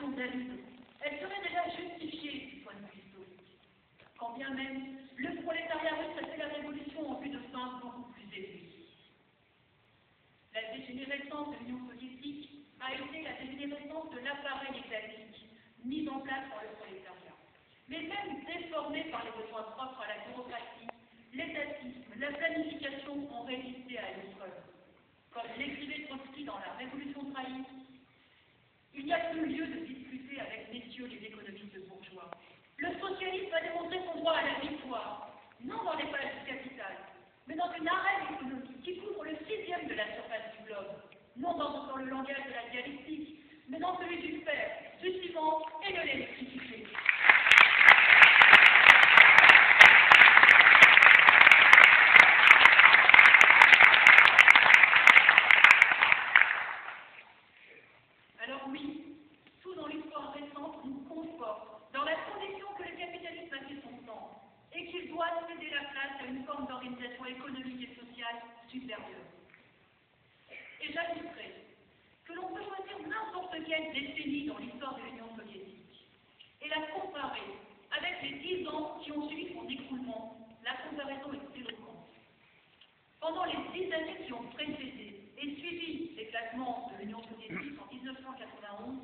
déclaration d'Allude, elle serait déjà justifiée du point de vue historique. Quand bien même, le prolétariat russe a fait la révolution en vue de fins beaucoup plus élevées. La dégénérescence de l'Union soviétique a été la dégénérescence de l'appareil étatique mis en place par le prolétariat. Mais même déformé par les besoins propres à la bureaucratie, l'étatisme, la planification ont résisté à l'épreuve. Comme l'écrivait Trotsky dans La Révolution trahie, il n'y a plus lieu de discuter avec messieurs les économistes bourgeois. Le socialisme a démontré son droit à la victoire, non dans les pages du capital, mais dans une arène économique qui couvre le 6e de la surface du globe, non dans le langage de la dialectique, mais dans celui du fer, du ciment et de l'électricité. Alors oui, tout dans l'histoire récente nous conforte dans la condition que le capitalisme a fait son temps et qu'il doit céder la place à une forme d'organisation économique et sociale supérieure. Et j'ajouterai que l'on peut choisir n'importe quelle décennie dans l'histoire de l'Union soviétique et la comparer avec les 10 ans qui ont suivi son écroulement. La comparaison est éloquente. Pendant les 10 années qui ont précédé et suivi l'éclatement de l'Union soviétique en 1991,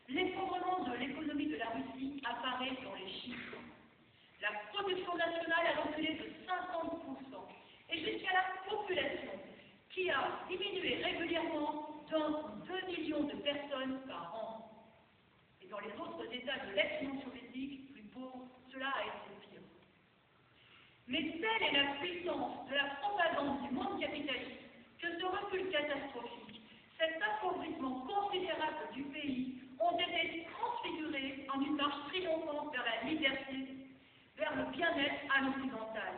l'effondrement de l'économie de la Russie apparaît dans les chiffres. La production nationale a reculé de 50% et jusqu'à la population qui a diminué régulièrement d'1 ou 2 millions de personnes par an. Et dans les autres États de l'ex-Union soviétique, plus pauvres, cela a été pire. Mais telle est la puissance de la propagande du monde capitaliste que ce recul catastrophique, cet appauvrissement considérable du pays ont été transfigurés en une marche triomphante vers la liberté, vers le bien-être à l'occidental.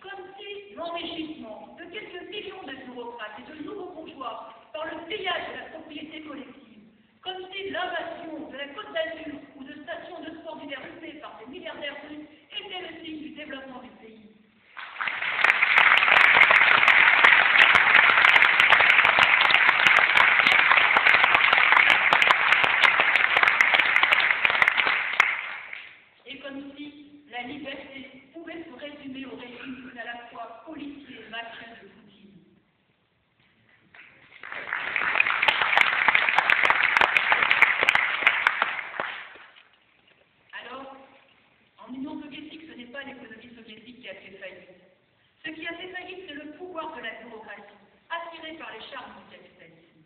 Comme si l'enrichissement de quelques millions de bureaucrates et de nouveaux bourgeois par le pillage de la propriété collective, comme si l'invasion de la Côte d'Azur ou de stations de sport d'hiver occupées par des milliardaires russes était le signe du développement du pays. Et comme si la liberté pouvait se résumer au régime à la fois policier et machin de Poutine. Alors, en Union soviétique, ce n'est pas l'économie soviétique qui a fait faillite. Ce qui a fait faillite, c'est le pouvoir de la bureaucratie, attiré par les charmes du capitalisme.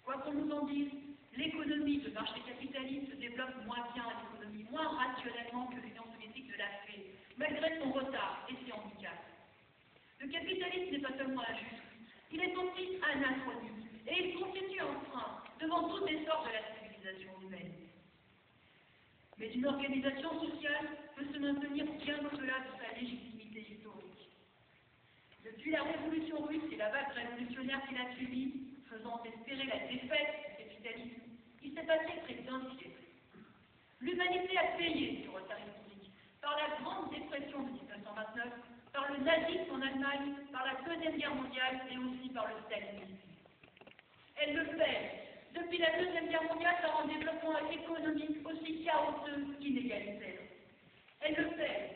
Quoi qu'on nous en dise, l'économie de marché capitaliste se développe moins bien à l'économie, moins rationnellement que l'Union soviétique de l'a fait, malgré son retard et ses handicaps. Le capitalisme n'est pas seulement injuste, il est aussi anachronique, et il constitue un frein devant tout essor de la civilisation humaine. Mais une organisation sociale peut se maintenir bien au-delà de sa légitimité historique. Depuis la révolution russe et la vague révolutionnaire qui l'a suivie, faisant espérer la défaite du capitalisme, il s'est passé près d'un siècle. L'humanité a payé ce retard historique par la Grande Dépression de 1929, par le nazisme en Allemagne, par la Deuxième Guerre mondiale et aussi par le stalinisme. Elle le paie depuis la Deuxième Guerre mondiale par un développement économique aussi chaotique qu'inégalitaire. Elle le paie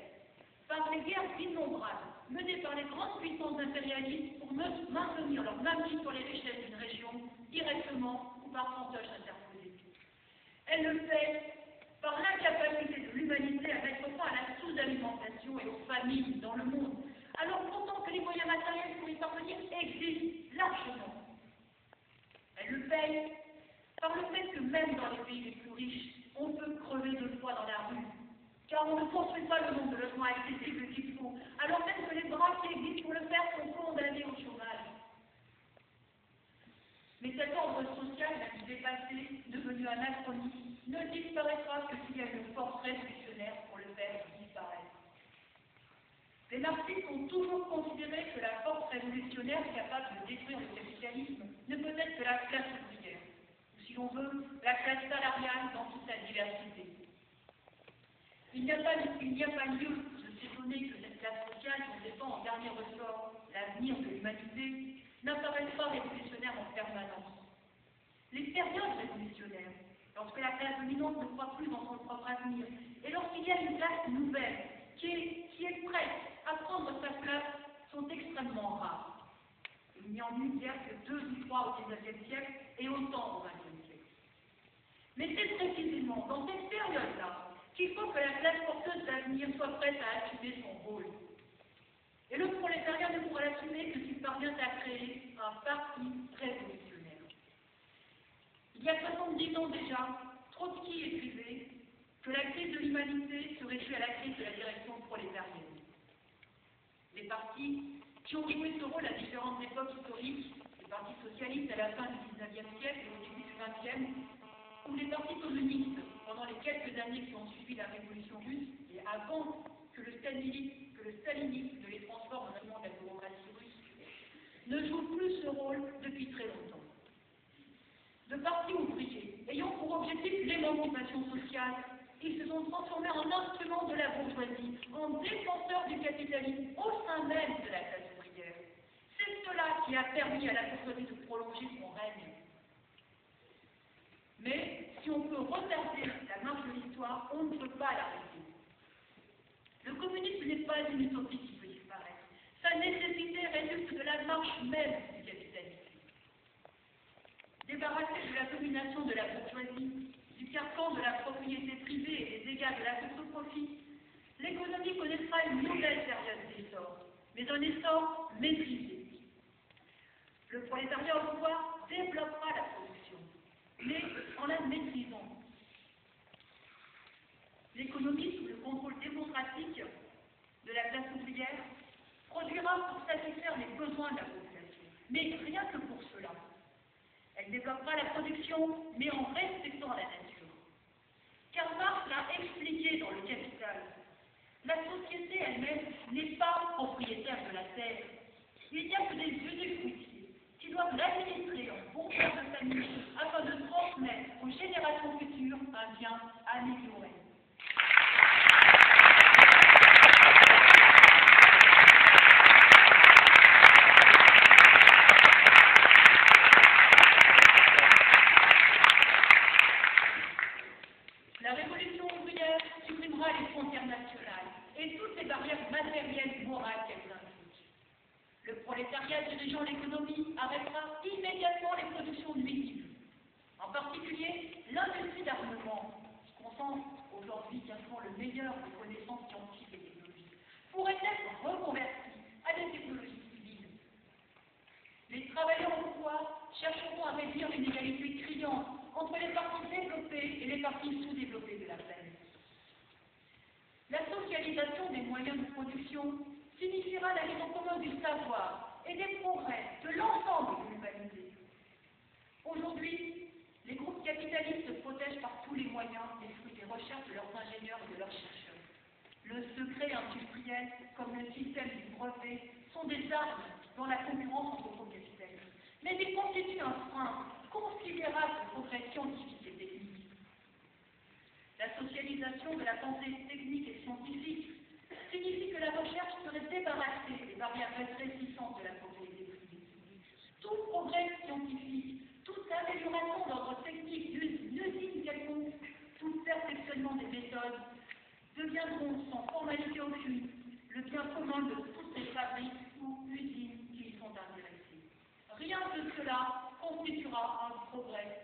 par les guerres innombrables menées par les grandes puissances impérialistes pour maintenir leur magie sur les richesses d'une région, directement ou par chantage interposé. Elle le fait par l'incapacité de l'humanité à mettre fin à la sous-alimentation et aux famines dans le monde, alors pourtant que les moyens matériels pour y parvenir existent largement. Elle le paye par le fait que même dans les pays les plus riches, on peut crever de froid dans la rue, car on ne construit pas le nombre de logements accessibles qu'il faut, alors même que les bras qui existent pour le faire sont condamnés au chômage. Mais cet ordre social, même dépassé, devenu anachronique, ne disparaîtra que s'il y a une force révolutionnaire pour le faire disparaître. Les marxistes ont toujours considéré que la force révolutionnaire capable de détruire le capitalisme ne peut être que la classe ouvrière, ou si l'on veut, la classe salariale dans toute sa diversité. Il n'y a pas lieu de s'étonner que cette classe sociale, dont dépend en dernier ressort l'avenir de l'humanité, n'apparaisse pas révolutionnaire en permanence. Les périodes révolutionnaires, lorsque la classe dominante ne croit plus dans son propre avenir, et lorsqu'il y a une classe nouvelle qui est prête à prendre sa place, sont extrêmement rares. Il n'y en eut guère que 2 ou 3 au XIXe siècle et autant au XXe siècle. Mais c'est précisément dans cette période-là qu'il faut que la classe porteuse d'avenir soit prête à assumer son rôle. Et le prolétariat ne pourra l'assumer que s'il parvient à créer un parti révolutionnaire. Il y a 70 ans déjà, Trotsky écrivait que la crise de l'humanité serait due à la crise de la direction prolétarienne. Les partis qui ont joué ce rôle à différentes époques historiques, les partis socialistes à la fin du XIXe siècle et au début du XXe, ou les partis communistes pendant les quelques années qui ont suivi la révolution russe et avant que le stalinisme ne les transforme en alliés de la bureaucratie russe, ne jouent plus ce rôle depuis très longtemps. De partis ouvriers ayant pour objectif l'émancipation sociale, ils se sont transformés en instruments de la bourgeoisie, en défenseurs du capitalisme au sein même de la classe ouvrière. C'est cela qui a permis à la bourgeoisie de prolonger son règne. Mais si on peut retarder la marche de l'histoire, on ne peut pas l'arrêter. Le communisme n'est pas une utopie qui peut disparaître. Sa nécessité résulte de la marche même du capitalisme. Débarrassée de la domination de la bourgeoisie, du carcan de la propriété privée et des dégâts de la course au profit, l'économie connaîtra une nouvelle période d'essor, mais un essor maîtrisé. Le prolétariat au pouvoir développera la production, mais en la maîtrisant. L'économie, sous le contrôle démocratique de la classe ouvrière, produira pour satisfaire les besoins de la population, mais rien que pour cela. Elle développera la production, mais en respectant la nature. Car Marx l'a expliqué dans le Capital. La société elle-même n'est pas propriétaire de la terre. Il n'y a que des usufruitiers qui doivent l'administrer en bon père de famille afin de transmettre aux générations futures un bien amélioré. La révolution ouvrière supprimera les frontières nationales et toutes les barrières matérielles et morales qu'elles impliquent. Le prolétariat dirigeant l'économie arrêtera immédiatement les productions nuisibles. En particulier, l'industrie d'armement, qui concentre aujourd'hui bien souvent le meilleur des connaissances scientifiques et technologiques, pourrait être reconvertie à des technologies civiles. Les travailleurs au pouvoir chercheront à réduire l'inégalité criante entre les parties développées et les parties sous-développées de la planète. La socialisation des moyens de production signifiera la mise en commun du savoir et des progrès de l'ensemble de l'humanité. Aujourd'hui, les groupes capitalistes protègent par tous les moyens les fruits des recherches de leurs ingénieurs et de leurs chercheurs. Le secret industriel, comme le système du brevet, sont des armes dans la concurrence entre groupes capitalistes. Mais ils constituent un frein considérable de progrès scientifique et technique. La socialisation de la pensée technique et scientifique signifie que la recherche serait débarrassée des barrières rétrécissantes de la propriété privée. Tout progrès scientifique, toute amélioration d'ordre technique d'une usine quelconque, tout perfectionnement des méthodes deviendront sans formalité aucune le bien commun de toutes les fabriques ou usines qui y sont intéressées. Rien de cela constituera un progrès